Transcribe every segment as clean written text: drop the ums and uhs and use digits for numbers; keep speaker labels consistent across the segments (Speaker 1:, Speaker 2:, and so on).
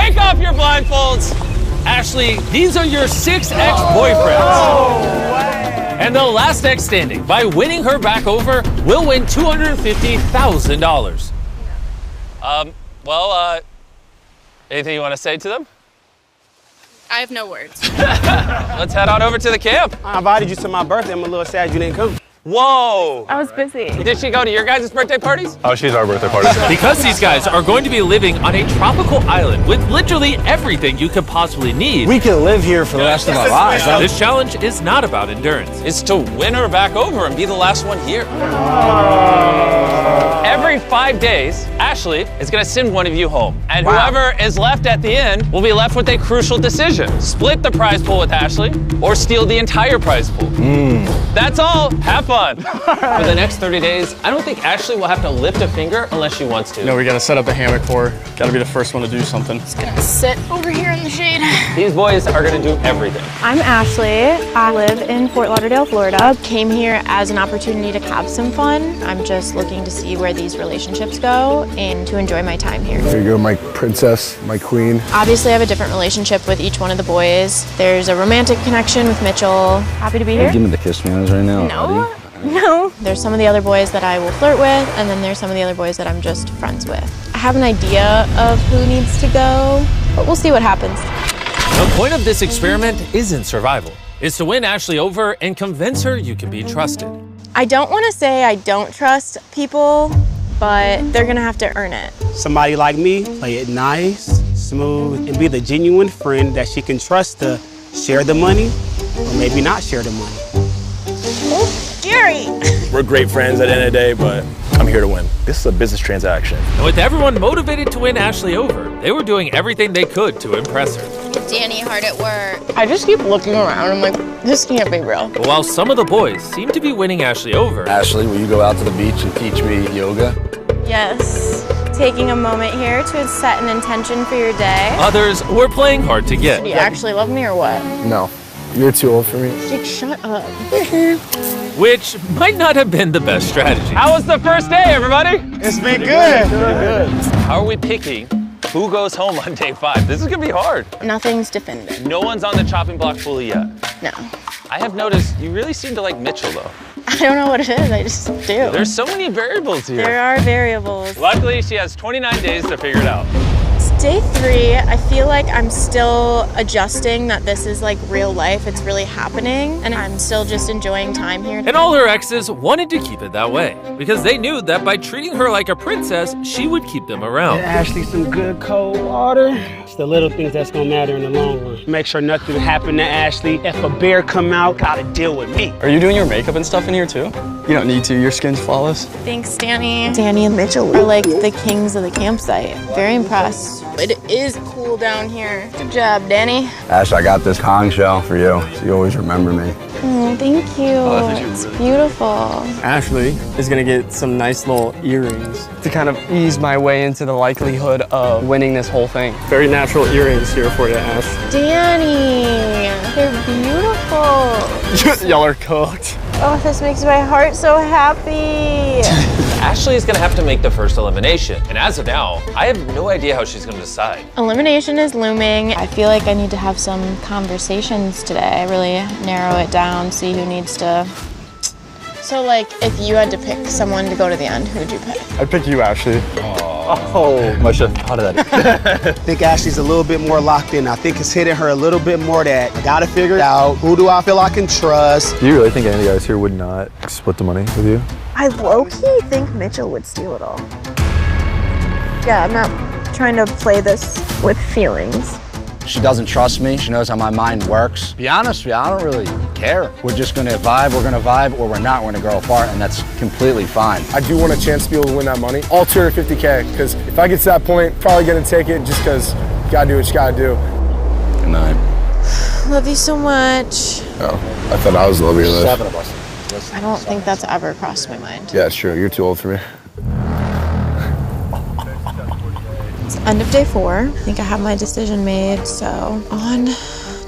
Speaker 1: Take off your blindfolds. Ashley, these are your 6 ex-boyfriends. Oh, and the last ex standing, by winning her back over, will win $250,000. Anything you want to say to them?
Speaker 2: I have no words.
Speaker 1: Let's head on over to the camp.
Speaker 3: I invited you to my birthday. I'm a little sad you didn't come.
Speaker 1: Whoa!
Speaker 4: I was busy.
Speaker 1: Did she go to your guys' birthday parties?
Speaker 5: Oh, she's our birthday party.
Speaker 1: Because these guys are going to be living on a tropical island with literally everything you could possibly need.
Speaker 3: We can live here for the rest of our lives.
Speaker 1: This challenge is not about endurance. It's to win her back over and be the last one here. Every 5 days, Ashley is gonna send one of you home. And whoever is left at the end will be left with a crucial decision. Split the prize pool with Ashley or steal the entire prize pool. That's all, have fun. For the next 30 days, I don't think Ashley will have to lift a finger unless she wants to.
Speaker 6: No, we gotta set up a hammock for her. Gotta be the first one to do something.
Speaker 2: Just gonna sit over here in the shade.
Speaker 1: These boys are gonna do everything.
Speaker 4: I'm Ashley. I live in Fort Lauderdale, Florida. Came here as an opportunity to have some fun. I'm just looking to see where these relationships go and to enjoy my time here.
Speaker 5: There you go, my princess, my queen.
Speaker 4: Obviously, I have a different relationship with each one of the boys. There's a romantic connection with Mitchell. Happy to be here.
Speaker 7: Give me the kiss manners right now.
Speaker 4: No. No. There's some of the other boys that I will flirt with, and then there's some of the other boys that I'm just friends with. I have an idea of who needs to go, but we'll see what happens.
Speaker 1: The point of this experiment isn't survival. It's to win Ashley over and convince her you can be trusted.
Speaker 4: I don't want to say I don't trust people, but they're gonna have to earn it.
Speaker 3: Somebody like me, play it nice, smooth, and be the genuine friend that she can trust to share the money or maybe not share the money.
Speaker 4: Scary.
Speaker 5: We're great friends at the end of the day, but I'm here to win. This is a business transaction.
Speaker 1: And with everyone motivated to win Ashley over, they were doing everything they could to impress her.
Speaker 2: Danny hard at work.
Speaker 4: I just keep looking around. I'm like, this can't be real.
Speaker 1: But while some of the boys seem to be winning Ashley over,
Speaker 7: Ashley, will you go out to the beach and teach me yoga?
Speaker 4: Yes. Taking a moment here to set an intention for your day.
Speaker 1: others were playing hard to get.
Speaker 4: Do you actually love me or what?
Speaker 7: No, you're too old for me.
Speaker 4: Jake, shut up.
Speaker 1: Which might not have been the best strategy. How was the first day, everybody?
Speaker 3: It's been good.
Speaker 1: How are we picking who goes home on day 5? This is gonna be hard.
Speaker 4: Nothing's definitive.
Speaker 1: No one's on the chopping block fully yet.
Speaker 4: No.
Speaker 1: I have noticed you really seem to like Mitchell, though.
Speaker 4: I don't know what it is. I just do.
Speaker 1: There's so many variables here.
Speaker 4: There are variables.
Speaker 1: Luckily, she has 29 days to figure it out.
Speaker 4: It's day 3. I feel like I'm still adjusting that this is like real life. It's really happening. And I'm still just enjoying time here.
Speaker 1: And all her exes wanted to keep it that way because they knew that by treating her like a princess, she would keep them around.
Speaker 3: Get Ashley some good cold water. It's the little things that's gonna matter in the long run. Make sure nothing happened to Ashley. If a bear come out, gotta deal with me.
Speaker 6: Are you doing your makeup and stuff in here too? You don't need to, your skin's flawless.
Speaker 4: Thanks, Danny. Danny and Mitchell are like the kings of the campsite. Very impressed. It is cool down here. Good job, Danny.
Speaker 7: Ash, I got this Kong shell for you, so you always remember me.
Speaker 4: Oh, thank you. It's beautiful.
Speaker 6: Ashley is gonna get some nice little earrings to kind of ease my way into the likelihood of winning this whole thing. Very natural earrings here for you, Ash.
Speaker 4: Danny, they're beautiful.
Speaker 6: Y'all are cooked.
Speaker 4: Oh, this makes my heart so happy.
Speaker 1: Ashley is gonna have to make the first elimination. And as of now, I have no idea how she's gonna decide.
Speaker 4: Elimination is looming. I feel like I need to have some conversations today, really narrow it down, see who needs to. So like, if you had to pick someone to go to the end, who would you pick?
Speaker 6: I'd pick you, Ashley.
Speaker 7: Oh, Moshe, how did that?
Speaker 3: I think Ashley's a little bit more locked in. I think it's hitting her a little bit more that I gotta figure it out. Who do I feel I can trust?
Speaker 5: Do you really think any of the guys here would not split the money with you?
Speaker 4: I low-key think Mitchell would steal it all. Yeah, I'm not trying to play this with feelings.
Speaker 7: She doesn't trust me. She knows how my mind works. To be honest with you, I don't really care. We're just gonna vibe, or we're not, we're gonna grow apart, and that's completely fine.
Speaker 5: I do want a chance to be able to win that money, all 250K, because if I get to that point, probably gonna take it just because you gotta do what you gotta do.
Speaker 7: Good night.
Speaker 4: Love you so much.
Speaker 5: Oh, I thought I was the love of your life.
Speaker 7: 7 of us.
Speaker 4: I don't think that's ever crossed my mind.
Speaker 5: Yeah, it's true. You're too old for me.
Speaker 4: It's end of day 4. I think I have my decision made, so on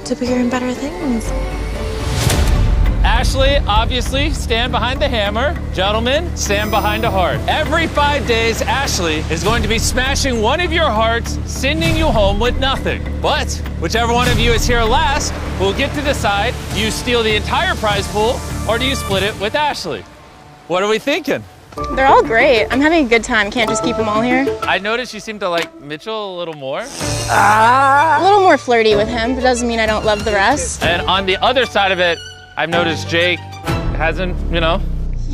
Speaker 4: to bigger and better things.
Speaker 1: Ashley, obviously, stand behind the hammer. Gentlemen, stand behind a heart. Every 5 days, Ashley is going to be smashing one of your hearts, sending you home with nothing. But whichever one of you is here last will get to decide, do you steal the entire prize pool or do you split it with Ashley? What are we thinking?
Speaker 4: They're all great. I'm having a good time. Can't just keep them all here.
Speaker 1: I noticed you seem to like Mitchell a little more.
Speaker 4: A little more flirty with him, but doesn't mean I don't love the rest.
Speaker 1: And on the other side of it, I've noticed Jake hasn't,
Speaker 4: You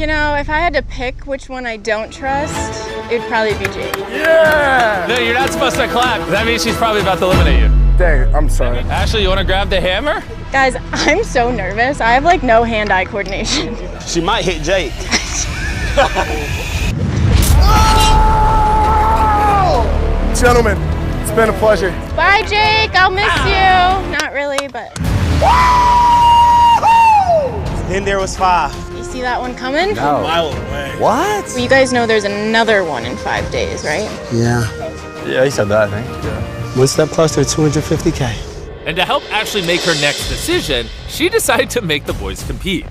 Speaker 4: know, if I had to pick which one I don't trust, it'd probably be Jake.
Speaker 1: Yeah! No, you're not supposed to clap. That means she's probably about to eliminate you.
Speaker 5: Dang, I'm sorry.
Speaker 1: Ashley, you want to grab the hammer?
Speaker 4: Guys, I'm so nervous. I have like no hand-eye coordination.
Speaker 3: She might hit Jake.
Speaker 5: Gentlemen, it's been a pleasure.
Speaker 4: Bye, Jake. I'll miss you. Not really, but.
Speaker 3: Then there was 5.
Speaker 4: You see that one coming?
Speaker 7: No.
Speaker 3: Mile away.
Speaker 7: What?
Speaker 4: Well, you guys know there's another one in 5 days, right?
Speaker 6: Yeah, he said that, I think. Yeah.
Speaker 3: One step closer to 250K.
Speaker 1: And to help Ashley make her next decision, she decided to make the boys compete.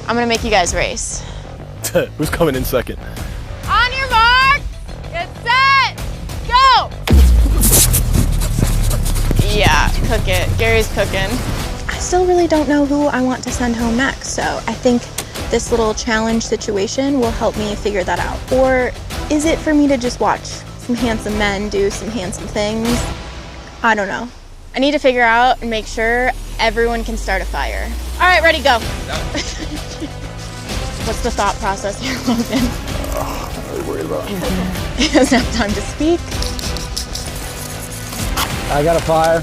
Speaker 4: I'm gonna make you guys race.
Speaker 5: Who's coming in second?
Speaker 4: On your mark, get set, go! Yeah, cook it. Gary's cooking. I still really don't know who I want to send home next, so I think this little challenge situation will help me figure that out. Or is it for me to just watch some handsome men do some handsome things? I don't know. I need to figure out and make sure everyone can start a fire. All right, ready, go. What's the thought process here, Logan?
Speaker 5: I'm really worried about it.
Speaker 4: He doesn't have time to speak.
Speaker 7: I got a fire.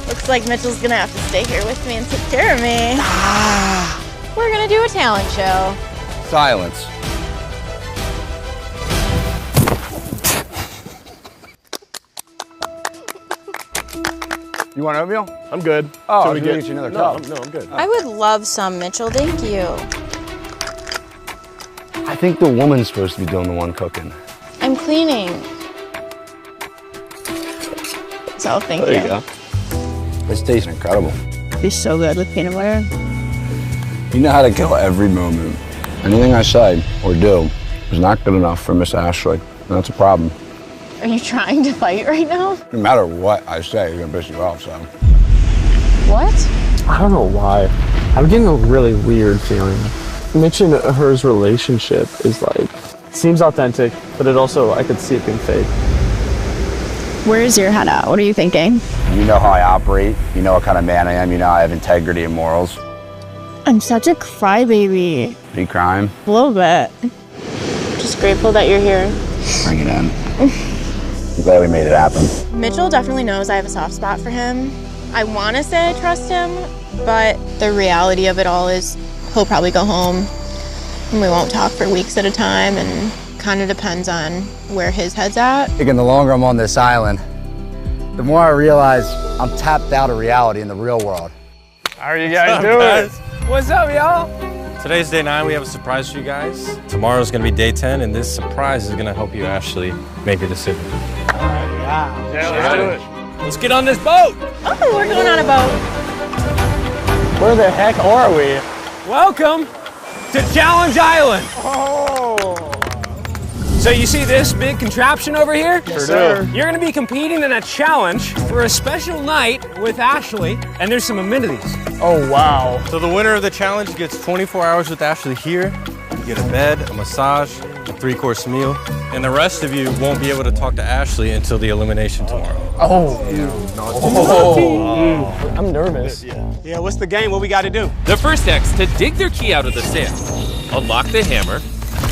Speaker 4: Looks like Mitchell's gonna have to stay here with me and take care of me. We're gonna do a talent show.
Speaker 7: Silence. You want oatmeal?
Speaker 5: I'm good.
Speaker 7: Oh,
Speaker 5: Till
Speaker 7: I
Speaker 5: we
Speaker 7: was gonna get you another cup.
Speaker 5: No, I'm good.
Speaker 4: I would love some, Mitchell, thank you.
Speaker 7: I think the woman's supposed to be doing the one cooking.
Speaker 4: I'm cleaning. So, thank you.
Speaker 6: There you go.
Speaker 7: This tastes incredible.
Speaker 8: It's so good with peanut butter.
Speaker 7: You know how to kill every moment. Anything I say or do is not good enough for Miss Ashley. And that's a problem.
Speaker 4: Are you trying to fight right now?
Speaker 7: No matter what I say, it's gonna piss you off, so.
Speaker 4: What?
Speaker 6: I don't know why. I'm getting a really weird feeling. Mitch and her's relationship is like, seems authentic, but it also, I could see it being fake.
Speaker 8: Where's your head at? What are you thinking?
Speaker 7: You know how I operate. You know what kind of man I am. You know I have integrity and morals.
Speaker 8: I'm such a crybaby.
Speaker 7: Are you crying?
Speaker 8: A little bit.
Speaker 4: Just grateful that you're here.
Speaker 7: Bring it in. I'm glad we made it happen.
Speaker 4: Mitchell definitely knows I have a soft spot for him. I want to say I trust him, but the reality of it all is he'll probably go home and we won't talk for weeks at a time, and kind of depends on where his head's at.
Speaker 7: Again, the longer I'm on this island, the more I realize I'm tapped out of reality in the real world.
Speaker 6: How are you guys doing?
Speaker 9: What's up, y'all? Today's day 9. We have a surprise for you guys. Tomorrow's gonna be day 10, and this surprise is gonna help you actually make a decision.
Speaker 6: Yeah, let's do it.
Speaker 9: Let's get on this boat.
Speaker 4: Oh, we're going on a boat.
Speaker 6: Where the heck are we?
Speaker 9: Welcome to Challenge Island.
Speaker 6: Oh.
Speaker 9: So you see this big contraption over here?
Speaker 6: Sure do.
Speaker 9: You're gonna be competing in a challenge for a special night with Ashley, and there's some amenities.
Speaker 6: Oh, wow.
Speaker 9: So the winner of the challenge gets 24 hours with Ashley here. You get a bed, a massage, a 3-course meal, and the rest of you won't be able to talk to Ashley until the elimination tomorrow.
Speaker 6: Oh. I'm nervous.
Speaker 3: Yeah, what's the game? What we got to do?
Speaker 1: The first X to dig their key out of the sand, unlock the hammer,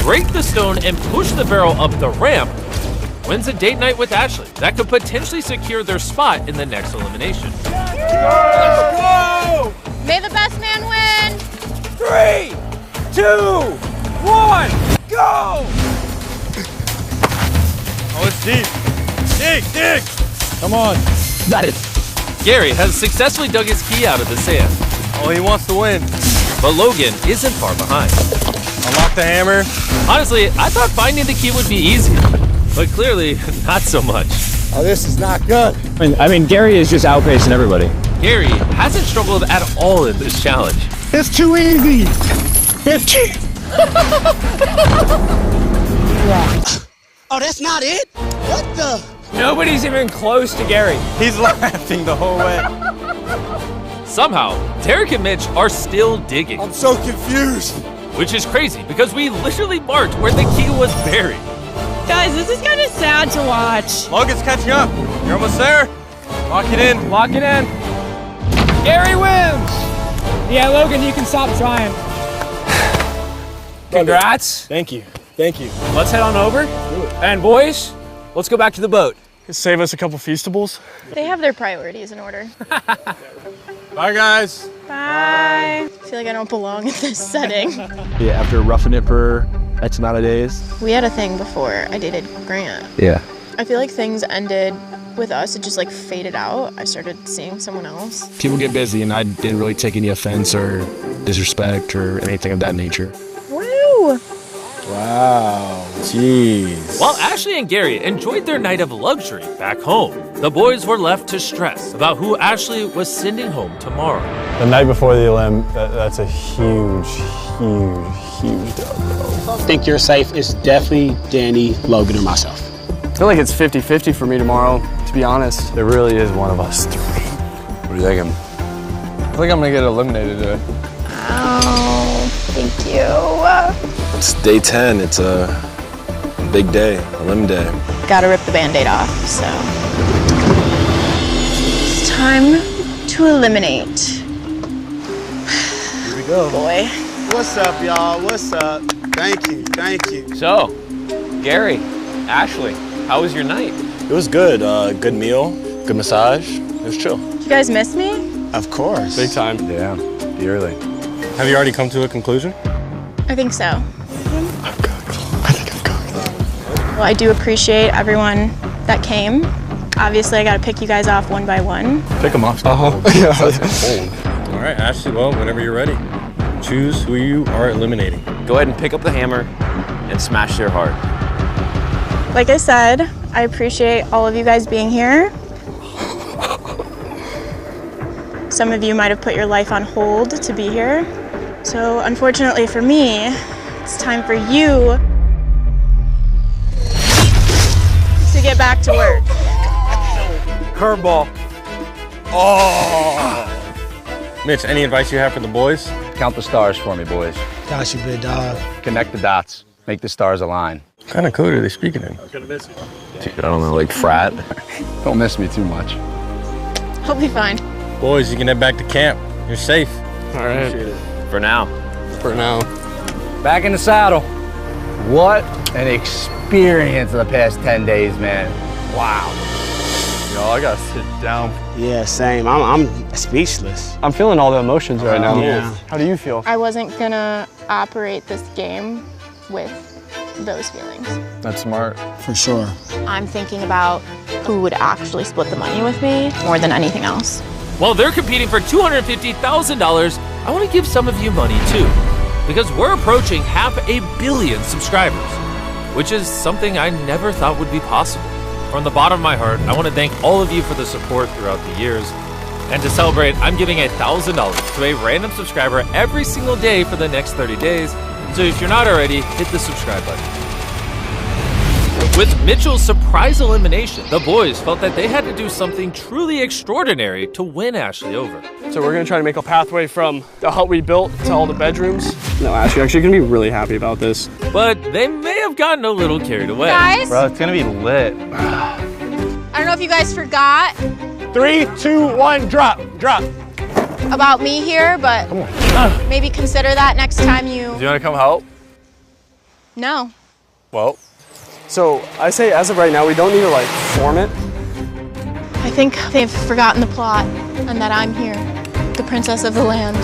Speaker 1: break the stone, and push the barrel up the ramp wins a date night with Ashley. That could potentially secure their spot in the next elimination.
Speaker 9: Go!
Speaker 2: May the best man win.
Speaker 9: 3, 2, 1, go! Oh, it's deep. Dig! Come on.
Speaker 6: Got it.
Speaker 1: Gary has successfully dug his key out of the sand,
Speaker 9: Oh, he wants to win.
Speaker 1: but Logan isn't far behind.
Speaker 9: Unlock the hammer.
Speaker 1: Honestly, I thought finding the key would be easy, but clearly not so much.
Speaker 7: Oh, this is not good.
Speaker 10: I mean, Gary is just outpacing everybody.
Speaker 1: Gary hasn't struggled at all in this challenge.
Speaker 3: It's too easy. It's too...
Speaker 10: Oh, that's not it? What the?
Speaker 6: Nobody's even close to Gary.
Speaker 9: He's laughing the whole way.
Speaker 1: Somehow, Derek and Mitch are still digging.
Speaker 5: I'm so confused.
Speaker 1: Which is crazy because we literally marked where the key was buried.
Speaker 8: Guys, this is kind of sad to watch.
Speaker 9: Logan's catching up. You're almost there. Lock it in.
Speaker 6: Lock it in. Gary wins. Yeah, Logan, you can stop trying. Congrats.
Speaker 5: Thank you. Thank you.
Speaker 6: Let's head on over. And boys, let's go back to the boat. Save us a couple feastables.
Speaker 4: They have their priorities in order.
Speaker 9: Bye, guys.
Speaker 4: Bye. I feel like I don't belong in this setting.
Speaker 5: Yeah, after roughing it for X amount of days.
Speaker 4: We had a thing before I dated Grant.
Speaker 5: Yeah.
Speaker 4: I feel like things ended with us. It just like faded out. I started seeing someone else.
Speaker 5: People get busy, and I didn't really take any offense or disrespect or anything of that nature.
Speaker 4: Woo!
Speaker 5: Wow. Jeez.
Speaker 1: While Ashley and Gary enjoyed their night of luxury back home, the boys were left to stress about who Ashley was sending home tomorrow.
Speaker 5: The night before the elim, that's a huge, huge dub, bro.
Speaker 3: I think you're safe. It's definitely Danny, Logan, or myself.
Speaker 6: I feel like it's 50-50 for me tomorrow, to be honest.
Speaker 5: There really is one of us three.
Speaker 7: What are you thinking?
Speaker 6: I think I'm gonna get eliminated today.
Speaker 4: Oh, thank you.
Speaker 5: It's day 10. It's a big day, elim day.
Speaker 4: Gotta rip the Band-Aid off, so. It's time to eliminate.
Speaker 5: Here we go.
Speaker 4: Boy.
Speaker 10: What's up, y'all? What's up? Thank you. Thank you.
Speaker 1: So, Gary, Ashley, how was your night?
Speaker 5: It was good. Good meal, good massage. It was chill.
Speaker 4: You guys miss me?
Speaker 10: Of course.
Speaker 6: Big time.
Speaker 7: Yeah, dearly.
Speaker 9: Have you already come to a conclusion?
Speaker 4: I think so. Well, I do appreciate everyone that came. Obviously, I gotta pick you guys off one by one.
Speaker 5: Pick them off.
Speaker 9: All right, Ashley, well, whenever you're ready, choose who you are eliminating.
Speaker 1: Go ahead and pick up the hammer and smash their heart.
Speaker 4: Like I said, I appreciate all of you guys being here. Some of you might have put your life on hold to be here. So unfortunately for me, it's time for you to get back to work.
Speaker 6: Curveball.
Speaker 9: Oh! Mitch, any advice you have for the boys?
Speaker 7: Count the stars for me, boys.
Speaker 10: Got you, big dog.
Speaker 7: Connect the dots. Make the stars align.
Speaker 9: What kind of code are they speaking in?
Speaker 5: Dude, I don't know, like frat.
Speaker 7: Don't miss me too much.
Speaker 4: I'll be fine.
Speaker 9: Boys, you can head back to camp. You're safe.
Speaker 6: All right.
Speaker 1: For now.
Speaker 6: For now.
Speaker 7: Back in the saddle. What an experience of the past 10 days, man. Wow.
Speaker 5: Yo, I gotta sit down.
Speaker 3: Yeah, same. I'm speechless.
Speaker 6: I'm feeling all the emotions right now.
Speaker 3: Yeah.
Speaker 6: How do you feel?
Speaker 4: I wasn't gonna operate this game with those feelings.
Speaker 5: That's smart.
Speaker 3: For sure.
Speaker 4: I'm thinking about who would actually split the money with me more than anything else.
Speaker 1: While they're competing for $250,000, I want to give some of you money too, because we're approaching 500 million subscribers, which is something I never thought would be possible. From the bottom of my heart, I want to thank all of you for the support throughout the years. And to celebrate, I'm giving $1,000 to a random subscriber every single day for the next 30 days. So if you're not already, hit the subscribe button. With Mitchell's surprise elimination, the boys felt that they had to do something truly extraordinary to win Ashley over.
Speaker 6: So we're gonna try to make a pathway from the hut we built to all the bedrooms. No, Ash, you're actually gonna be really happy about this.
Speaker 1: But they may have gotten a little carried away.
Speaker 2: Guys,
Speaker 5: Bro, it's gonna be lit.
Speaker 2: I don't know if you guys forgot
Speaker 3: 3, 2, 1, drop.
Speaker 2: about me here, but maybe consider that next time you...
Speaker 5: Do you wanna come help?
Speaker 2: No.
Speaker 5: Well.
Speaker 6: So I say as of right now, we don't need to like form it.
Speaker 4: I think they've forgotten the plot and that I'm here, the princess of the land.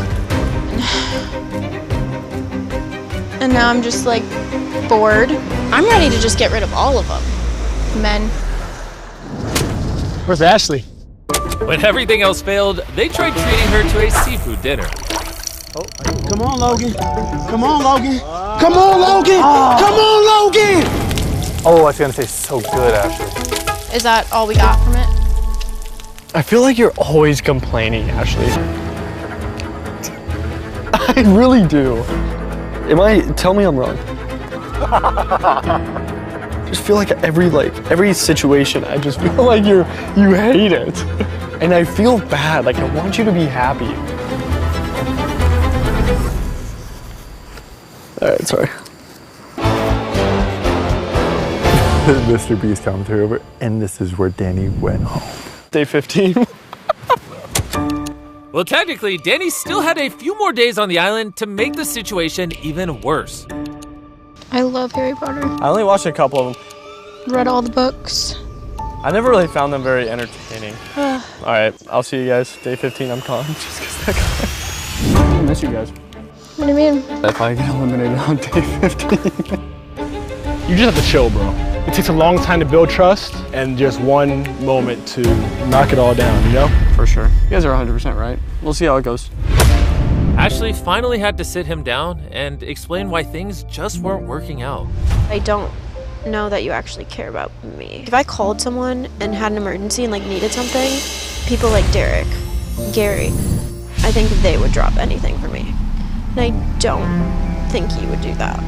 Speaker 4: And now I'm just like bored. I'm ready to just get rid of all of them. Men.
Speaker 3: Where's Ashley?
Speaker 1: When everything else failed, they tried treating her to a seafood dinner.
Speaker 3: Come on, Logan. Come on, Logan. Come on, Logan. Come on, Logan.
Speaker 5: Oh, I was gonna say so good, Ashley.
Speaker 4: Is that all we got from it?
Speaker 6: I feel like you're always complaining, Ashley. I really do. Tell me I'm wrong. Just feel like every situation, I just feel like you hate it. And I feel bad, like I want you to be happy. All right, sorry.
Speaker 11: MrBeast commentary over, and this is where Danny went home.
Speaker 6: Day 15.
Speaker 12: Well, technically, Danny still had a few more days on the island to make the situation even worse.
Speaker 8: I love Harry Potter.
Speaker 6: I only watched a couple of them.
Speaker 8: Read all the books.
Speaker 6: I never really found them very entertaining. All right, I'll see you guys. Day 15, I'm calling. Just because that guy. I miss you guys.
Speaker 8: What do you mean?
Speaker 6: If I get eliminated on day 15.
Speaker 5: You just have to chill, bro. It takes a long time to build trust and just one moment to knock it all down, you know?
Speaker 6: For sure. You guys are 100% right. We'll see how it goes.
Speaker 12: Ashley finally had to sit him down and explain why things just weren't working out.
Speaker 13: I don't know that you actually care about me. If I called someone and had an emergency and needed something, people like Derek, Gary, I think they would drop anything for me. And I don't think you would do that.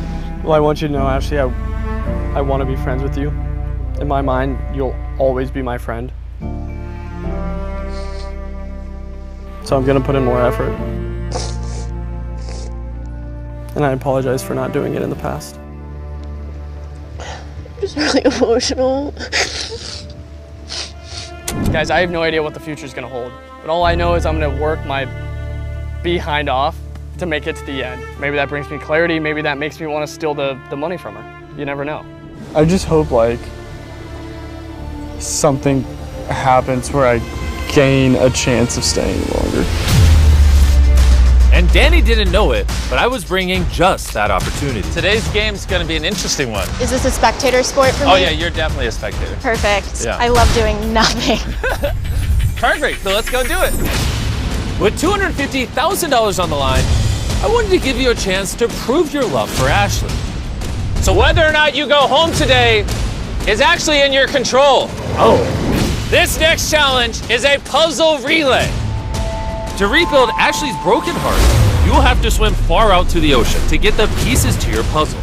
Speaker 6: Well, I want you to know, Ashley, I want to be friends with you. In my mind, you'll always be my friend. So I'm gonna put in more effort. And I apologize for not doing it in the past.
Speaker 13: I'm just really emotional.
Speaker 6: Guys, I have no idea what the future's gonna hold. But all I know is I'm gonna work my behind off to make it to the end. Maybe that brings me clarity, maybe that makes me want to steal the money from her. You never know. I just hope something happens where I gain a chance of staying longer.
Speaker 12: And Danny didn't know it, but I was bringing just that opportunity.
Speaker 1: Today's game's gonna be an interesting one.
Speaker 2: Is this a spectator sport for me?
Speaker 1: Oh yeah, you're definitely a spectator.
Speaker 2: Perfect.
Speaker 1: Yeah.
Speaker 2: I love doing nothing.
Speaker 1: Perfect, so let's go do it.
Speaker 12: With $250,000 on the line, I wanted to give you a chance to prove your love for Ashley.
Speaker 1: So whether or not you go home today is actually in your control.
Speaker 5: Oh.
Speaker 1: This next challenge is a puzzle relay.
Speaker 12: To rebuild Ashley's broken heart, you will have to swim far out to the ocean to get the pieces to your puzzle.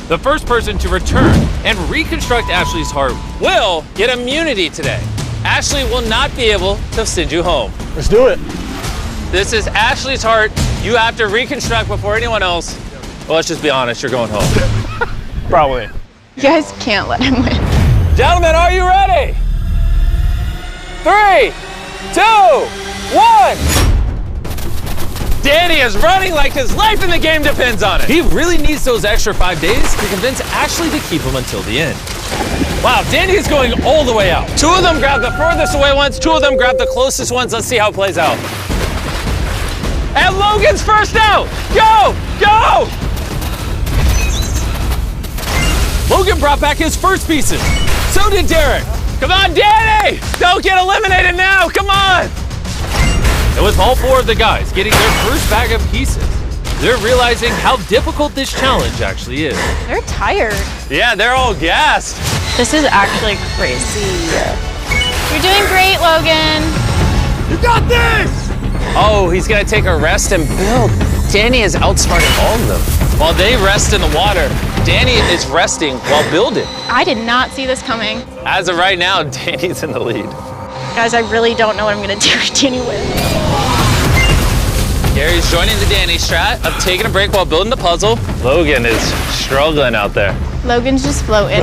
Speaker 12: The first person to return and reconstruct Ashley's heart
Speaker 1: will get immunity today. Ashley will not be able to send you home.
Speaker 5: Let's do it.
Speaker 1: This is Ashley's heart. You have to reconstruct before anyone else. Well, let's just be honest, you're going home.
Speaker 5: Probably.
Speaker 8: You guys can't let him win.
Speaker 1: Gentlemen, are you ready? 3, 2, 1. Danny is running like his life in the game depends on it.
Speaker 12: He really needs those extra 5 days to convince Ashley to keep him until the end.
Speaker 1: Wow, Danny is going all the way out. 2 of them grab the furthest away ones, 2 of them grab the closest ones. Let's see how it plays out. And Logan's first out. Go, go!
Speaker 12: Logan brought back his first pieces.
Speaker 1: So did Derek. Come on, Danny! Don't get eliminated now, come on!
Speaker 12: And with all 4 of the guys getting their first bag of pieces, they're realizing how difficult this challenge actually is.
Speaker 2: They're tired.
Speaker 1: Yeah, they're all gassed.
Speaker 4: This is actually crazy.
Speaker 2: You're doing great, Logan.
Speaker 1: You got this! Oh, he's gonna take a rest and build. Danny is outsmarting all of them. While they rest in the water, Danny is resting while building.
Speaker 2: I did not see this coming.
Speaker 1: As of right now, Danny's in the lead.
Speaker 2: Guys, I really don't know what I'm gonna do with Danny wins.
Speaker 1: Gary's joining the Danny strat of taking a break while building the puzzle. Logan is struggling out there.
Speaker 2: Logan's just floating.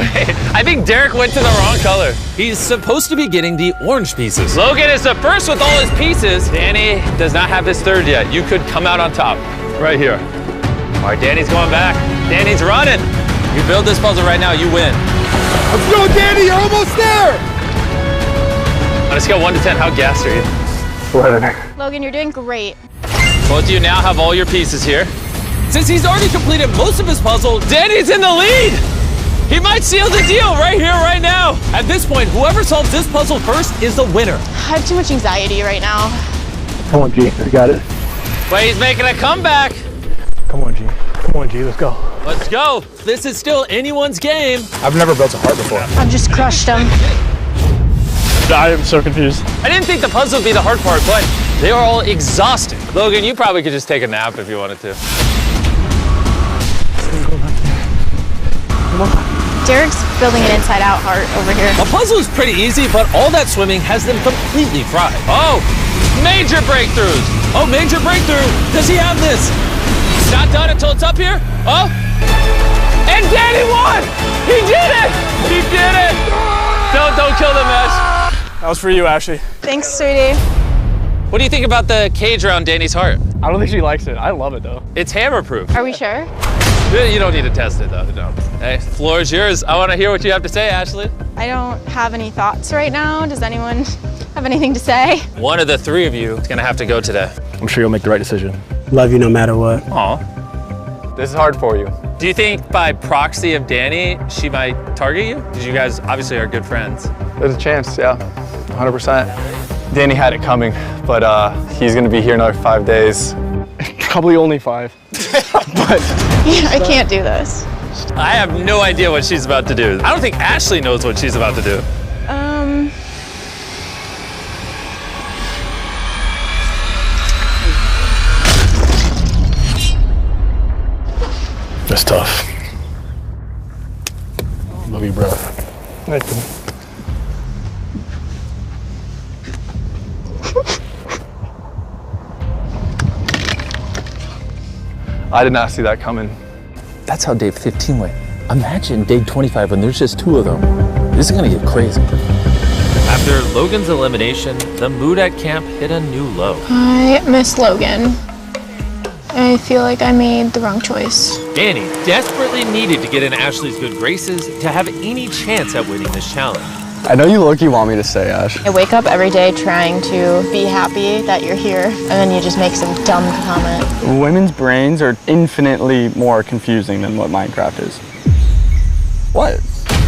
Speaker 1: I think Derek went to the wrong color.
Speaker 12: He's supposed to be getting the orange pieces.
Speaker 1: Logan is the first with all his pieces. Danny does not have his third yet. You could come out on top, right here. All right, Danny's going back. Danny's running. You build this puzzle right now, you win.
Speaker 5: Let's go, Danny, you're almost there.
Speaker 1: On a scale of 1 to 10, how gassed are you?
Speaker 5: 11.
Speaker 2: Logan, you're doing great.
Speaker 1: Both of you now have all your pieces here.
Speaker 12: Since he's already completed most of his puzzle,
Speaker 1: Danny's in the lead! He might seal the deal right here, right now.
Speaker 12: At this point, whoever solves this puzzle first is the winner.
Speaker 2: I have too much anxiety right now.
Speaker 5: Come on, G, I got it.
Speaker 1: Wait, he's making a comeback.
Speaker 5: Come on, G. Come on, G, let's go.
Speaker 1: Let's go.
Speaker 12: This is still anyone's game.
Speaker 5: I've never built a heart before.
Speaker 2: I've just crushed him.
Speaker 5: I am so confused.
Speaker 1: I didn't think the puzzle would be the hard part, but they are all exhausted. Logan, you probably could just take a nap if you wanted to.
Speaker 4: Derek's building an inside-out heart over here.
Speaker 12: The puzzle is pretty easy, but all that swimming has them completely fried.
Speaker 1: Oh, major breakthroughs.
Speaker 12: Oh, major breakthrough. Does he have this?
Speaker 1: Not done until it's up here. Oh, and Danny won. He did it. He did it. Don't kill the mesh.
Speaker 6: That was for you, Ashley.
Speaker 4: Thanks, sweetie.
Speaker 1: What do you think about the cage around Danny's heart?
Speaker 6: I don't think she likes it. I love it, though.
Speaker 1: It's hammer-proof.
Speaker 4: Are we sure?
Speaker 1: You don't need to test it, though. No. Hey, floor is yours. I want to hear what you have to say, Ashley.
Speaker 4: I don't have any thoughts right now. Does anyone have anything to say?
Speaker 1: One of the three of you is going to have to go today.
Speaker 5: I'm sure you'll make the right decision.
Speaker 3: Love you no matter what.
Speaker 1: Aw.
Speaker 9: This is hard for you.
Speaker 1: Do you think by proxy of Danny, she might target you? Because you guys obviously are good friends.
Speaker 9: There's a chance, yeah, 100%. Danny had it coming, but he's gonna be here another 5 days.
Speaker 6: Probably only 5.
Speaker 4: But yeah, I can't do this.
Speaker 1: I have no idea what she's about to do. I don't think Ashley knows what she's about to do.
Speaker 5: That's tough. Love you, bro.
Speaker 6: Thank you.
Speaker 9: I did not see that coming.
Speaker 12: That's how day 15 went. Imagine day 25 when there's just 2 of them. This is gonna get crazy. After Logan's elimination, the mood at camp hit a new low.
Speaker 4: I miss Logan. I feel like I made the wrong choice.
Speaker 12: Danny desperately needed to get in Ashley's good graces to have any chance at winning this challenge.
Speaker 9: I know you low-key want me to say, Ash.
Speaker 4: I wake up every day trying to be happy that you're here, and then you just make some dumb comment.
Speaker 14: Women's brains are infinitely more confusing than what Minecraft is.
Speaker 9: What?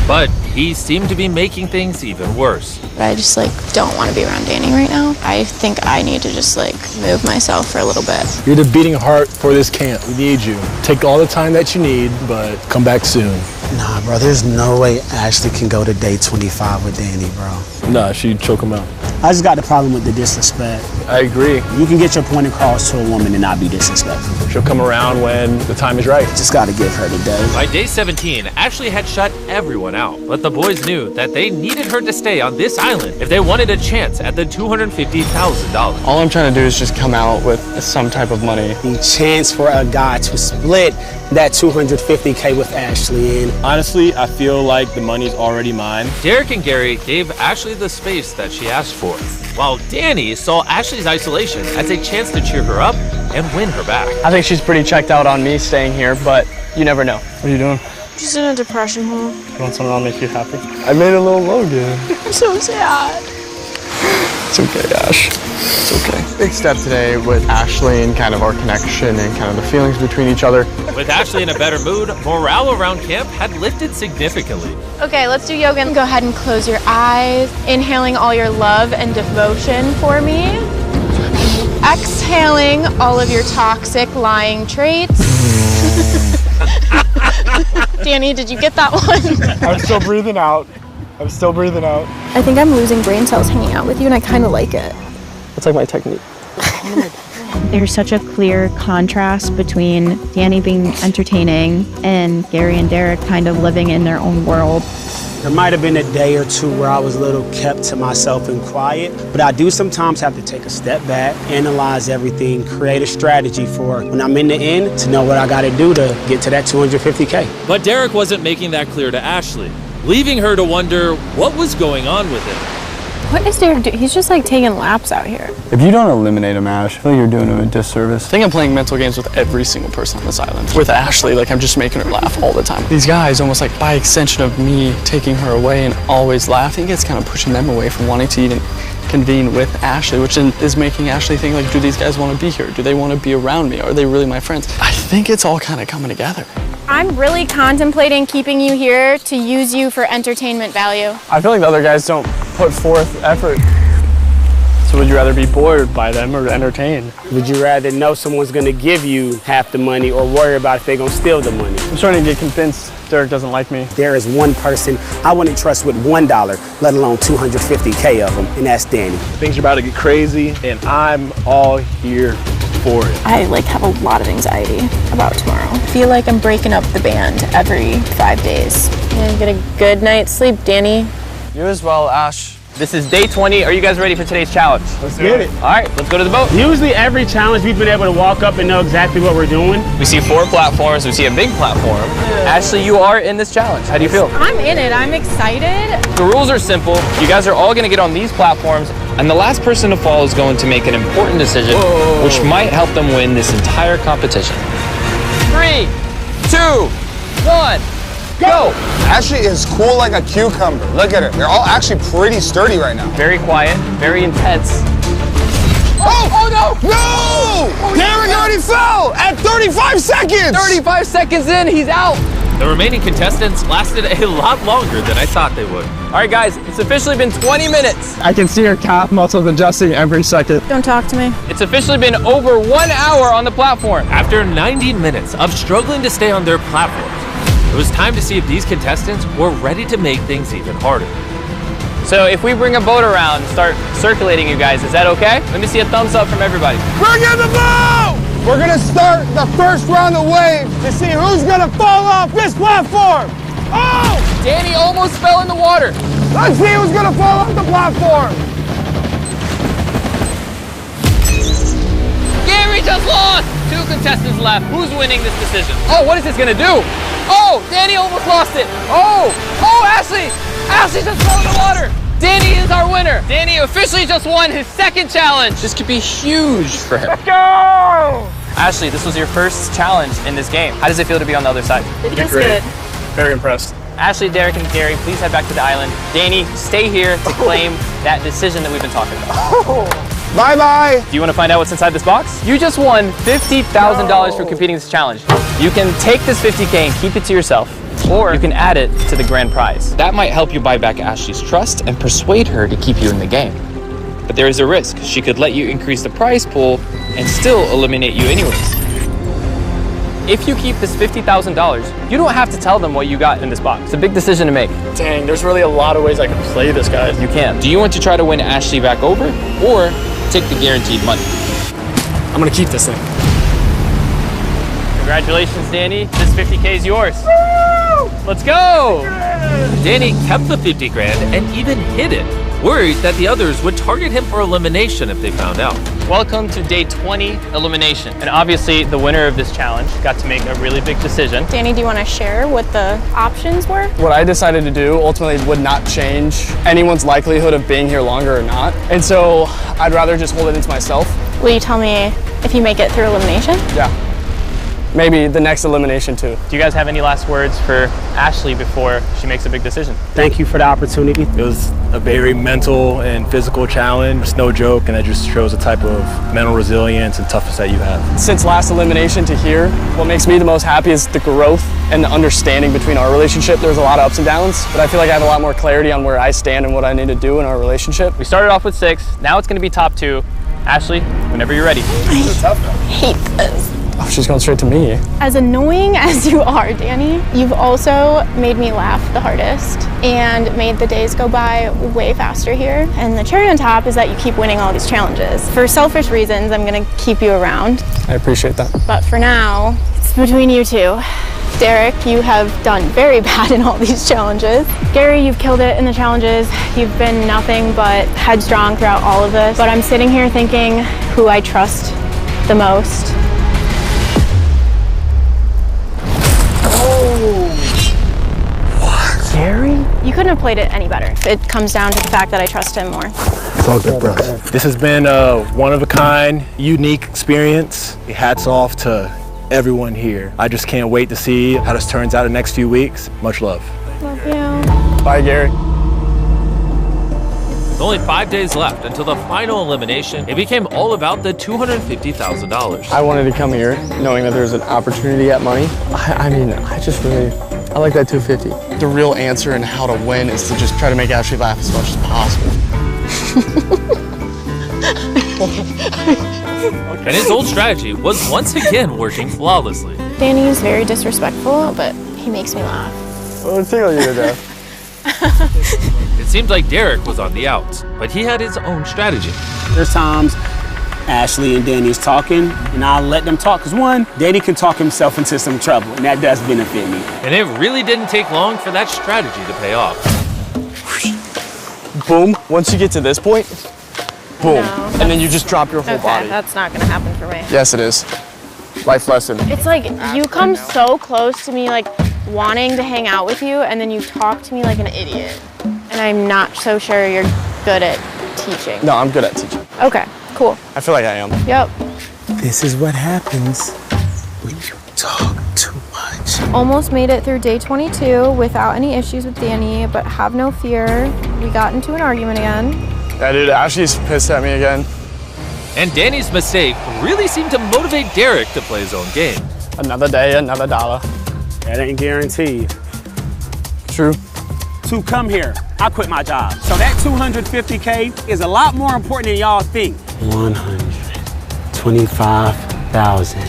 Speaker 12: But he seemed to be making things even worse.
Speaker 4: I just don't want to be around Danny right now. I think I need to just move myself for a little bit.
Speaker 5: You're the beating heart for this camp. We need you. Take all the time that you need, but come back soon.
Speaker 3: Nah, bro, there's no way Ashley can go to day 25 with Danny, bro.
Speaker 5: Nah, she'd choke him out.
Speaker 3: I just got the problem with the disrespect.
Speaker 5: I agree.
Speaker 3: You can get your point across to a woman and not be disrespectful.
Speaker 5: She'll come around when the time is right.
Speaker 3: Just gotta give her the day.
Speaker 12: By day 17, Ashley had shut everyone out, but the boys knew that they needed her to stay on this island if they wanted a chance at the $250,000.
Speaker 14: All I'm trying to do is just come out with some type of money.
Speaker 3: The chance for a guy to split that $250K with Ashley. And
Speaker 5: honestly, I feel like the money's already mine.
Speaker 12: Derek and Gary gave Ashley the space that she asked for, while Danny saw Ashley's isolation as a chance to cheer her up and win her back.
Speaker 6: I think she's pretty checked out on me staying here, but you never know. What are you doing?
Speaker 13: Just in a depression hole.
Speaker 6: You want something that'll make you happy?
Speaker 14: I made a little Logan.
Speaker 13: I'm so sad.
Speaker 14: It's okay, Ash. It's okay. Big step today with Ashley and kind of our connection and kind of the feelings between each other.
Speaker 12: With Ashley in a better mood, morale around camp had lifted significantly.
Speaker 4: Okay, let's do yoga. Go ahead and close your eyes, inhaling all your love and devotion for me. Exhaling all of your toxic lying traits. Danny, did you get that one?
Speaker 14: I'm still breathing out. I'm still breathing out.
Speaker 8: I think I'm losing brain cells hanging out with you, and I kind of like it.
Speaker 6: That's like my technique.
Speaker 8: There's such a clear contrast between Danny being entertaining and Gary and Derek kind of living in their own world.
Speaker 3: there might have been a day or two where I was a little kept to myself and quiet, but I do sometimes have to take a step back, analyze everything, create a strategy for when I'm in the end to know what I got to do to get to that 250K.
Speaker 12: But Derek wasn't making that clear to Ashley, leaving her to wonder what was going on with him.
Speaker 8: What is Derek doing? He's just like taking laps out here.
Speaker 14: If you don't eliminate him, Ash, I feel like you're doing him a disservice.
Speaker 6: I think I'm playing mental games with every single person on this island. With Ashley, like I'm just making her laugh all the time. These guys, almost like by extension of me taking her away and always laughing, it's kind of pushing them away from wanting to even convene with Ashley, which is making Ashley think like, do these guys want to be here? Do they want to be around me? Are they really my friends? I think it's all kind of coming together.
Speaker 4: I'm really contemplating keeping you here to use you for entertainment value.
Speaker 6: I feel like the other guys don't put forth effort. So would you rather be bored by them or entertained?
Speaker 3: Would you rather know someone's gonna give you half the money or worry about if they're gonna steal the money?
Speaker 6: I'm starting to get convinced Derek doesn't like me.
Speaker 3: There is one person I wouldn't trust with $1, let alone 250K of them, and that's Danny.
Speaker 5: Things are about to get crazy, and I'm all here for it.
Speaker 4: I have a lot of anxiety about tomorrow. I feel like I'm breaking up the band every 5 days. Yeah, get a good night's sleep, Danny.
Speaker 14: You as well, Ash.
Speaker 1: This is day 20. Are you guys ready for today's challenge?
Speaker 3: Let's get it.
Speaker 1: All right, let's go to the boat.
Speaker 3: Usually every challenge we've been able to walk up and know exactly what we're doing.
Speaker 1: We see 4 platforms. We see a big platform. Ashley, you are in this challenge. How do you feel?
Speaker 4: I'm in it. I'm excited.
Speaker 1: The rules are simple. You guys are all going to get on these platforms, and the last person to fall is going to make an important decision, which might help them win this entire competition. 3, 2, 1. Go!
Speaker 15: Ashley is cool like a cucumber. Look at her. They're all actually pretty sturdy right now.
Speaker 1: Very quiet, very intense.
Speaker 15: Oh no! No! Derek already fell at 35 seconds!
Speaker 1: 35 seconds in, he's out.
Speaker 12: The remaining contestants lasted a lot longer than I thought they would.
Speaker 1: All right, guys, it's officially been 20 minutes.
Speaker 14: I can see her calf muscles adjusting every second.
Speaker 4: Don't talk to me.
Speaker 1: It's officially been over 1 hour on the platform.
Speaker 12: After 90 minutes of struggling to stay on their platforms, it was time to see if these contestants were ready to make things even harder.
Speaker 1: So if we bring a boat around and start circulating you guys, is that okay? Let me see a thumbs up from everybody.
Speaker 15: Bring in the boat! We're gonna start the first round of waves to see who's gonna fall off this platform. Oh!
Speaker 1: Danny almost fell in the water.
Speaker 15: Let's see who's gonna fall off the platform.
Speaker 1: Gary just lost. 2 contestants left. Who's winning this decision? Oh, what is this gonna do? Oh, Danny almost lost it. Oh, Ashley. Ashley just fell in the water. Danny is our winner. Danny officially just won his 2nd challenge. This could be huge for him.
Speaker 15: Let's go!
Speaker 1: Ashley, this was your first challenge in this game. How does it feel to be on the other side?
Speaker 4: It feels good.
Speaker 5: Very impressed.
Speaker 1: Ashley, Derek, and Gary, please head back to the island. Danny, stay here to claim that decision that we've been talking about.
Speaker 15: Bye-bye.
Speaker 1: Do you want to find out what's inside this box? You just won $50,000 for completing this challenge. You can take this $50K and keep it to yourself, or you can add it to the grand prize. That might help you buy back Ashley's trust and persuade her to keep you in the game. But there is a risk. She could let you increase the prize pool and still eliminate you anyways. If you keep this $50,000, you don't have to tell them what you got in this box. It's a big decision to make.
Speaker 5: Dang, there's really a lot of ways I can play this, guys.
Speaker 1: You can. Do you want to try to win Ashley back over, or take the guaranteed money?
Speaker 5: I'm gonna keep this thing.
Speaker 1: Congratulations, Danny. This $50K is yours. Woo! Let's go!
Speaker 12: Danny kept the 50 grand and even hid it, worried that the others would target him for elimination if they found out.
Speaker 1: Welcome to day 20 elimination. And obviously the winner of this challenge got to make a really big decision.
Speaker 4: Danny, do you want to share what the options were?
Speaker 6: What I decided to do ultimately would not change anyone's likelihood of being here longer or not. And so I'd rather just hold it into myself.
Speaker 4: Will you tell me if you make it through elimination?
Speaker 6: Yeah. Maybe the next elimination too.
Speaker 1: Do you guys have any last words for Ashley before she makes a big decision?
Speaker 3: Thank you for the opportunity.
Speaker 5: It was a very mental and physical challenge. It's no joke, and that just shows the type of mental resilience and toughness that you have.
Speaker 6: Since last elimination to here, what makes me the most happy is the growth and the understanding between our relationship. There's a lot of ups and downs, but I feel like I have a lot more clarity on where I stand and what I need to do in our relationship.
Speaker 1: We started off with 6, now it's gonna be top 2. Ashley, whenever you're ready.
Speaker 4: I hate this.
Speaker 6: Oh, she's going straight to me.
Speaker 4: As annoying as you are, Danny, you've also made me laugh the hardest and made the days go by way faster here. And the cherry on top is that you keep winning all these challenges. For selfish reasons, I'm gonna keep you around.
Speaker 6: I appreciate that.
Speaker 4: But for now, it's between you two. Derek, you have done very bad in all these challenges. Gary, you've killed it in the challenges. You've been nothing but headstrong throughout all of this. But I'm sitting here thinking who I trust the most.
Speaker 5: What?
Speaker 3: Gary?
Speaker 4: You couldn't have played it any better. It comes down to the fact that I trust him more.
Speaker 11: It's all good, bro.
Speaker 5: This has been a one-of-a-kind, unique experience. Hats off to everyone here. I just can't wait to see how this turns out in the next few weeks. Much love.
Speaker 4: Love you.
Speaker 6: Bye, Gary.
Speaker 12: With only 5 days left until the final elimination, it became all about the $250,000.
Speaker 14: I wanted to come here knowing that there's an opportunity at money. I mean, I just really, I like that 250. The real answer and how to win is to just try to make Ashley laugh as much as possible.
Speaker 12: And his old strategy was once again working flawlessly.
Speaker 4: Danny's very disrespectful, but he makes me laugh.
Speaker 14: Well, it'll tickle you to death.
Speaker 12: It seemed like Derek was on the outs, but he had his own strategy.
Speaker 3: There's times Ashley and Danny's talking, and I'll let them talk. Because one, Danny can talk himself into some trouble, and that does benefit me.
Speaker 12: And it really didn't take long for that strategy to pay off.
Speaker 14: Boom. Once you get to this point, boom.
Speaker 4: No.
Speaker 14: And then you just drop your whole body.
Speaker 4: That's not gonna happen for me.
Speaker 14: Yes, it is. Life lesson.
Speaker 4: It's like you come so close to me, like wanting to hang out with you, and then you talk to me like an idiot. And I'm not so sure you're good at teaching.
Speaker 14: No, I'm good at teaching.
Speaker 4: Okay, cool.
Speaker 14: I feel like I am.
Speaker 4: Yep.
Speaker 3: This is what happens when you talk too much.
Speaker 4: Almost made it through day 22 without any issues with Danny, but have no fear. We got into an argument again.
Speaker 14: Yeah, dude, Ashley's pissed at me again.
Speaker 12: And Danny's mistake really seemed to motivate Derek to play his own game.
Speaker 14: Another day, another dollar.
Speaker 3: That ain't guaranteed.
Speaker 14: True.
Speaker 3: To come here, I quit my job. So that 250K is a lot more important than y'all think. 125,000.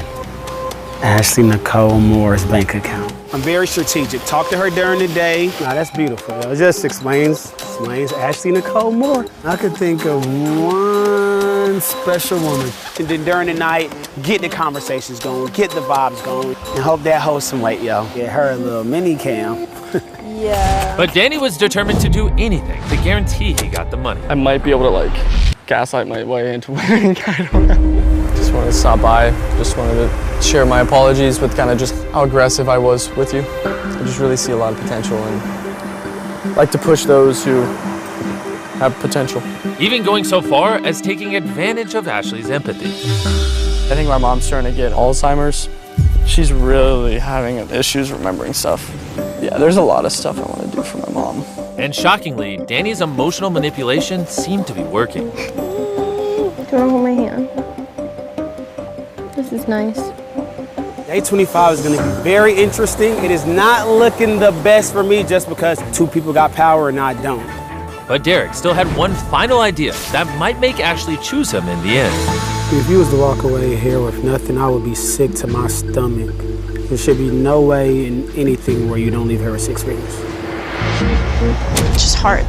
Speaker 3: Ashley Nicole Moore's bank account. I'm very strategic. Talk to her during the day. Nah, that's beautiful. It just explains Ashley Nicole Moore. I could think of one special woman. And then during the night, get the conversations going, get the vibes going, and hope that holds some weight, yo. Get her a little mini cam.
Speaker 4: Yeah.
Speaker 12: But Danny was determined to do anything to guarantee he got the money.
Speaker 14: I might be able to like gaslight my way into winning. I don't know. Just wanted to stop by. Just wanted to share my apologies with kind of just how aggressive I was with you. I just really see a lot of potential and like to push those who have potential.
Speaker 12: Even going so far as taking advantage of Ashley's empathy.
Speaker 14: I think my mom's starting to get Alzheimer's. She's really having issues remembering stuff. Yeah, there's a lot of stuff I want to do for my mom.
Speaker 12: And shockingly, Danny's emotional manipulation seemed to be working.
Speaker 4: Do you want to hold my hand? This is nice.
Speaker 3: Day 25 is going to be very interesting. It is not looking the best for me just because two people got power and I don't.
Speaker 12: But Derek still had one final idea that might make Ashley choose him in the end.
Speaker 3: If you was to walk away here with nothing, I would be sick to my stomach. There should be no way in anything where you don't leave here with 6 figures.
Speaker 2: It's just hard.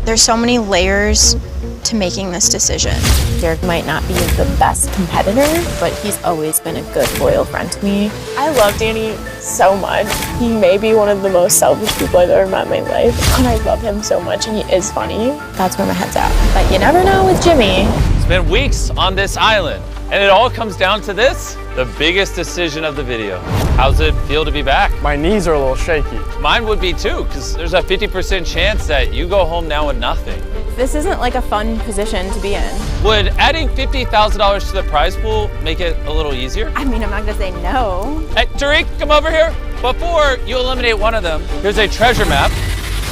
Speaker 2: There's so many layers to making this decision.
Speaker 4: Derek might not be the best competitor, but he's always been a good, loyal friend to me. I love Danny so much. He may be one of the most selfish people I've ever met in my life, and I love him so much, and he is funny. That's where my head's at. But you never know with Jimmy.
Speaker 1: Spent weeks on this island, and it all comes down to this, the biggest decision of the video. How's it feel to be back?
Speaker 14: My knees are a little shaky.
Speaker 1: Mine would be too, because there's a 50% chance that you go home now with nothing.
Speaker 4: This isn't like a fun position to be in.
Speaker 1: Would adding $50,000 to the prize pool make it a little easier?
Speaker 4: I mean, I'm not gonna say no.
Speaker 1: Hey, Tariq, come over here. Before you eliminate one of them, here's a treasure map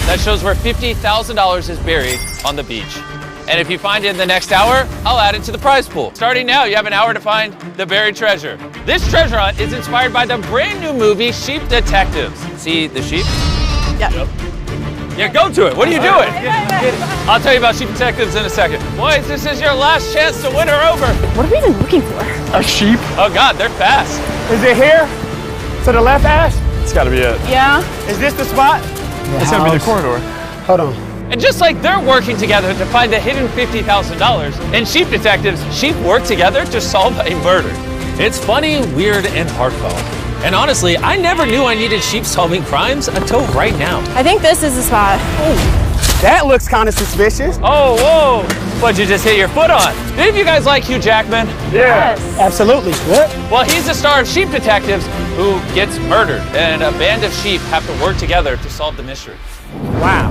Speaker 1: that shows where $50,000 is buried on the beach. And if you find it in the next hour, I'll add it to the prize pool. Starting now, you have an hour to find the buried treasure. This treasure hunt is inspired by the brand new movie, Sheep Detectives. See the sheep?
Speaker 2: Yeah.
Speaker 1: Yep. Yeah, go to it. What are you doing? I'll tell you about Sheep Detectives in a second. Boys, this is your last chance to win her over.
Speaker 4: What are we even looking for?
Speaker 14: A sheep?
Speaker 1: Oh God, they're fast.
Speaker 3: Is it here? To the left, Ash?
Speaker 14: It's gotta be it.
Speaker 4: Yeah.
Speaker 3: Is this the spot?
Speaker 14: It's gonna be the corridor.
Speaker 3: Hold on.
Speaker 1: And just like they're working together to find the hidden $50,000, in Sheep Detectives, sheep work together to solve a murder.
Speaker 12: It's funny, weird, and heartfelt. And honestly, I never knew I needed sheep solving crimes until right now.
Speaker 4: I think this is the spot.
Speaker 3: That looks kind of suspicious.
Speaker 1: Oh, whoa. What'd you just hit your foot on? Any of you guys like Hugh Jackman?
Speaker 3: Yes. Absolutely. What?
Speaker 1: Well, he's the star of Sheep Detectives who gets murdered, and a band of sheep have to work together to solve the mystery.
Speaker 3: Wow.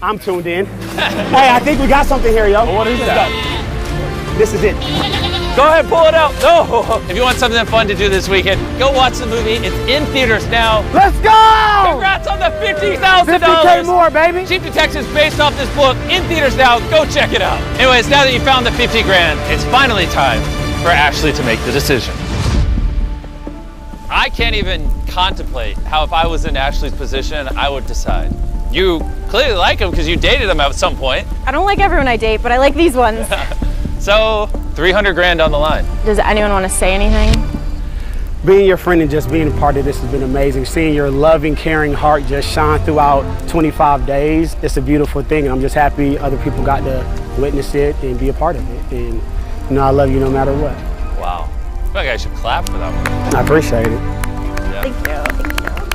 Speaker 3: I'm tuned in. Hey, I think we got something here, yo.
Speaker 1: What is that?
Speaker 3: This is it.
Speaker 1: Go ahead, pull it out. No. If you want something fun to do this weekend, go watch the movie. It's in theaters now.
Speaker 3: Let's go!
Speaker 1: Congrats on the $50,000.
Speaker 3: 50K more, baby.
Speaker 1: Sheep Detectives based off this book in theaters now. Go check it out. Anyways, now that you found the 50 grand, it's finally time for Ashley to make the decision. I can't even contemplate how if I was in Ashley's position, I would decide. You clearly like him because you dated him at some point.
Speaker 4: I don't like everyone I date, but I like these ones.
Speaker 1: So, 300 grand on the line.
Speaker 4: Does anyone want to say anything?
Speaker 3: Being your friend and just being a part of this has been amazing. Seeing your loving, caring heart just shine throughout 25 days, it's a beautiful thing. I'm just happy other people got to witness it and be a part of it. And you know, I love you no matter what.
Speaker 1: Wow. I feel like I should clap for that one.
Speaker 3: I appreciate it.
Speaker 1: Yeah.
Speaker 13: Thank you.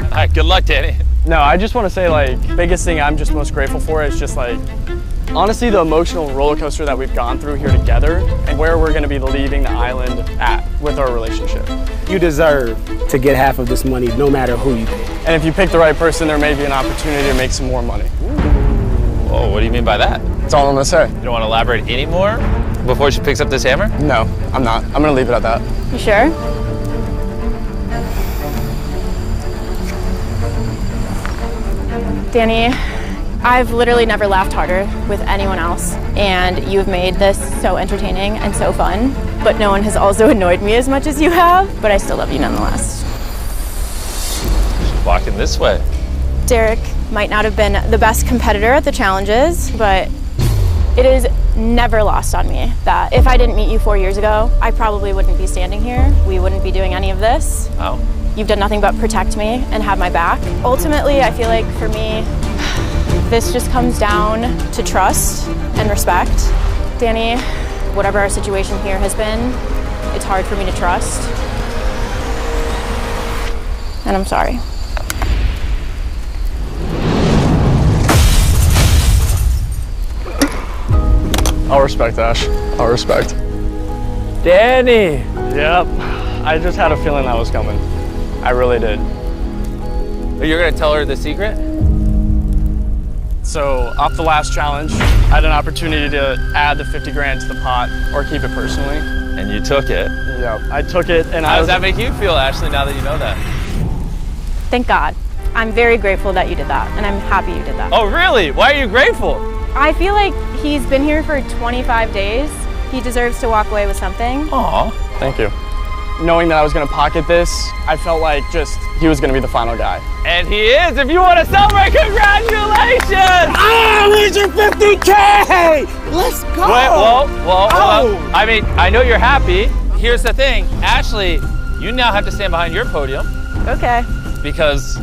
Speaker 1: All right, good luck, Danny.
Speaker 6: No, I just want to say, like, biggest thing I'm just most grateful for is just, like, honestly, the emotional roller coaster that we've gone through here together and where we're going to be leaving the island at with our relationship.
Speaker 3: You deserve to get half of this money no matter who you pick.
Speaker 6: And if you pick the right person, there may be an opportunity to make some more money.
Speaker 1: Whoa, what do you mean by that?
Speaker 6: That's all I'm going to say.
Speaker 1: You don't want to elaborate any more before she picks up this hammer?
Speaker 6: No, I'm not. I'm going to leave it at that.
Speaker 4: You sure? Danny, I've literally never laughed harder with anyone else, and you've made this so entertaining and so fun, but no one has also annoyed me as much as you have, but I still love you nonetheless.
Speaker 1: She's walking this way.
Speaker 4: Derek might not have been the best competitor at the challenges, but it is never lost on me that if I didn't meet you 4 years ago, I probably wouldn't be standing here. We wouldn't be doing any of this.
Speaker 1: Oh.
Speaker 4: You've done nothing but protect me and have my back. Ultimately, I feel like for me, this just comes down to trust and respect. Danny, whatever our situation here has been, it's hard for me to trust. And I'm sorry.
Speaker 6: I'll respect, Ash. I'll respect.
Speaker 1: Danny!
Speaker 6: Yep. I just had a feeling that was coming. I really did.
Speaker 1: You're gonna tell her the secret?
Speaker 6: So, off the last challenge, I had an opportunity to add the 50 grand to the pot or keep it personally.
Speaker 1: And you took it.
Speaker 6: Yeah, I took it and
Speaker 1: How does that make you feel, Ashley, now that you know that?
Speaker 4: Thank God. I'm very grateful that you did that, and I'm happy you did that.
Speaker 1: Oh, really? Why are you grateful?
Speaker 4: I feel like he's been here for 25 days. He deserves to walk away with something.
Speaker 1: Aw.
Speaker 6: Thank you. Knowing that I was going to pocket this, I felt like just he was going to be the final guy.
Speaker 1: And he is. If you want to celebrate, congratulations!
Speaker 3: Oh, $150K! Let's go!
Speaker 1: Wait, whoa. I mean, I know you're happy. Here's the thing, Ashley, you now have to stand behind your podium.
Speaker 4: Okay.
Speaker 1: Because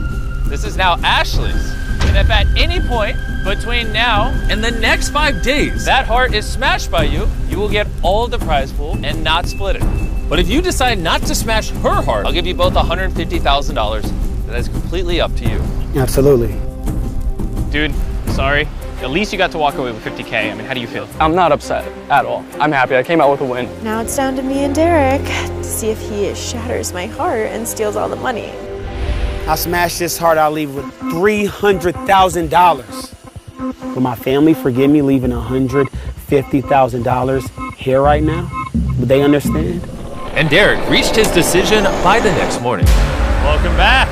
Speaker 1: this is now Ashley's. And if at any point between now and the next 5 days that heart is smashed by you, you will get all of the prize pool and not split it. But if you decide not to smash her heart, I'll give you both $150,000. That is completely up to you.
Speaker 3: Absolutely.
Speaker 16: Dude, sorry. At least you got to walk away with 50K. I mean, how do you feel?
Speaker 6: I'm not upset at all. I'm happy. I came out with a win.
Speaker 13: Now it's down to me and Derek to see if he shatters my heart and steals all the money.
Speaker 3: I'll smash this heart, I'll leave with $300,000. Will my family forgive me leaving $150,000 here right now? Would they understand?
Speaker 12: And Derek reached his decision by the next morning.
Speaker 1: Welcome back.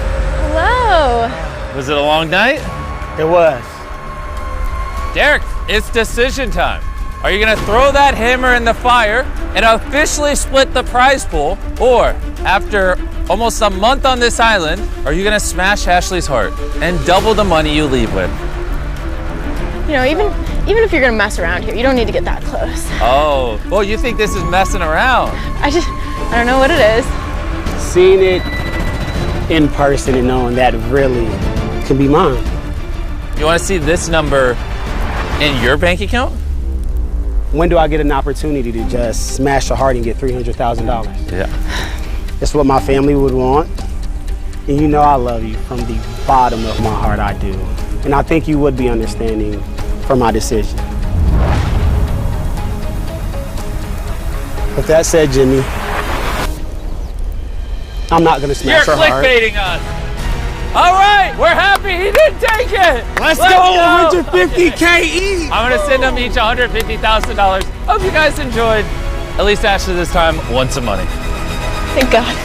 Speaker 4: Hello.
Speaker 1: Was it a long night?
Speaker 3: It was.
Speaker 1: Derek, it's decision time. Are you gonna throw that hammer in the fire and officially split the prize pool? Or after almost a month on this island, are you gonna smash Ashley's heart and double the money you leave with?
Speaker 4: You know, even if you're gonna mess around here, you don't need to get that close.
Speaker 1: Oh, well, you think this is messing around?
Speaker 4: I don't know what it is.
Speaker 3: Seeing it in person and knowing that really can be mine.
Speaker 1: You wanna see this number in your bank account?
Speaker 3: When do I get an opportunity to just smash a heart and get $300,000?
Speaker 1: Yeah.
Speaker 3: It's what my family would want. And you know I love you from the bottom of my heart, I do. And I think you would be understanding for my decision. With that said, Jimmy, I'm not gonna smash her heart.
Speaker 1: You're clickbaiting us. All right, we're happy he didn't take it.
Speaker 3: Let's go, 150K each.
Speaker 1: I'm gonna send them each $150,000. Hope you guys enjoyed. At least Ashley this time won some money.
Speaker 4: Thank God.